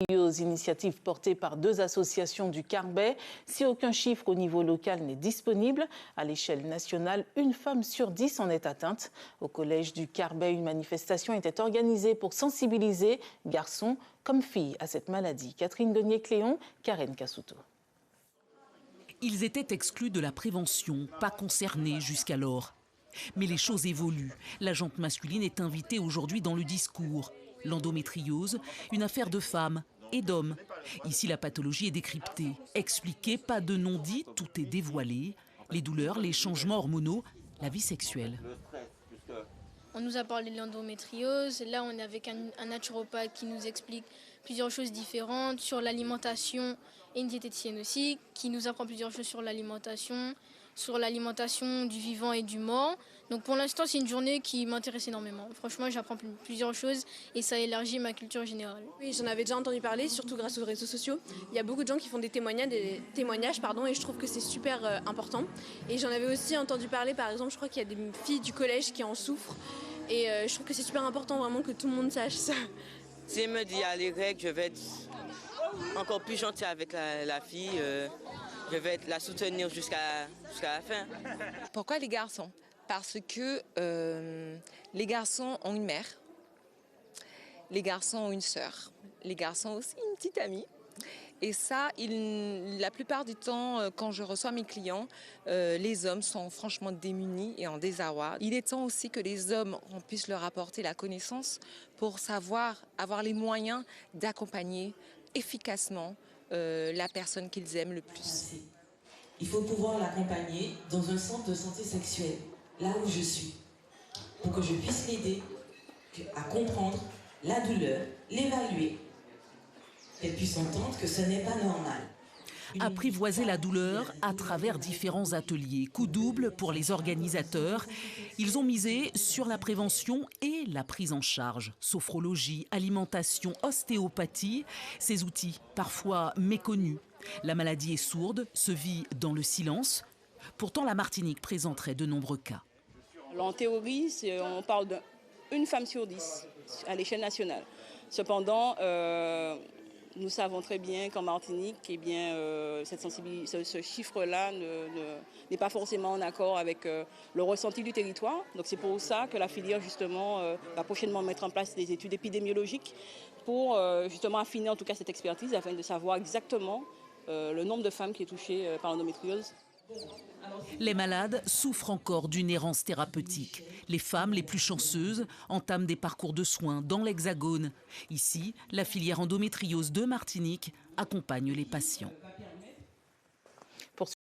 aux initiatives portées par 2 associations du Carbet. Si aucun chiffre au niveau local n'est disponible, à l'échelle nationale, 1 femme sur 10 en est atteinte. Au collège du Carbet, une manifestation était organisée pour sensibiliser garçons comme filles à cette maladie. Catherine Gonier-Cléon, Karen Kasuto. Ils étaient exclus de la prévention, pas concernés jusqu'alors. Mais les choses évoluent. La jante masculine est invitée aujourd'hui dans le discours. L'endométriose, une affaire de femmes et d'hommes. Ici, la pathologie est décryptée, expliquée, pas de non-dit, tout est dévoilé. Les douleurs, les changements hormonaux, la vie sexuelle. On nous a parlé de l'endométriose. Là, on est avec un naturopathe qui nous explique plusieurs choses différentes sur l'alimentation et une diététicienne aussi qui nous apprend plusieurs choses sur l'alimentation du vivant et du mort. Donc pour l'instant, c'est une journée qui m'intéresse énormément. Franchement, j'apprends plusieurs choses et ça élargit ma culture générale. Oui, j'en avais déjà entendu parler, surtout grâce aux réseaux sociaux. Il y a beaucoup de gens qui font des témoignages, et je trouve que c'est super important. Et j'en avais aussi entendu parler, par exemple, je crois qu'il y a des filles du collège qui en souffrent. Et je trouve que c'est super important vraiment que tout le monde sache ça. Si elle me dit à les règles, je vais être encore plus gentille avec la fille. Je vais la soutenir jusqu'à la fin. Pourquoi les garçons? Parce que les garçons ont une mère, les garçons ont une sœur, les garçons ont aussi une petite amie. Et ça, la plupart du temps, quand je reçois mes clients, les hommes sont franchement démunis et en désarroi. Il est temps aussi que les hommes, on puisse leur apporter la connaissance pour savoir avoir les moyens d'accompagner efficacement la personne qu'ils aiment le plus. Il faut pouvoir l'accompagner dans un centre de santé sexuelle, là où je suis, pour que je puisse l'aider à comprendre la douleur, l'évaluer, qu'elle puisse entendre que ce n'est pas normal. Apprivoiser la douleur à travers différents ateliers. Coup double pour les organisateurs. Ils ont misé sur la prévention et la prise en charge. Sophrologie, alimentation, ostéopathie, ces outils parfois méconnus. La maladie est sourde, se vit dans le silence. Pourtant, la Martinique présenterait de nombreux cas. En théorie, on parle d'1 femme sur 10 à l'échelle nationale. Cependant, nous savons très bien qu'en Martinique, ce chiffre-là n'est pas forcément en accord avec le ressenti du territoire. Donc c'est pour ça que la filière justement va prochainement mettre en place des études épidémiologiques pour justement affiner en tout cas cette expertise afin de savoir exactement le nombre de femmes qui est touchée par l'endométriose. Les malades souffrent encore d'une errance thérapeutique. Les femmes les plus chanceuses entament des parcours de soins dans l'Hexagone. Ici, la filière endométriose de Martinique accompagne les patients.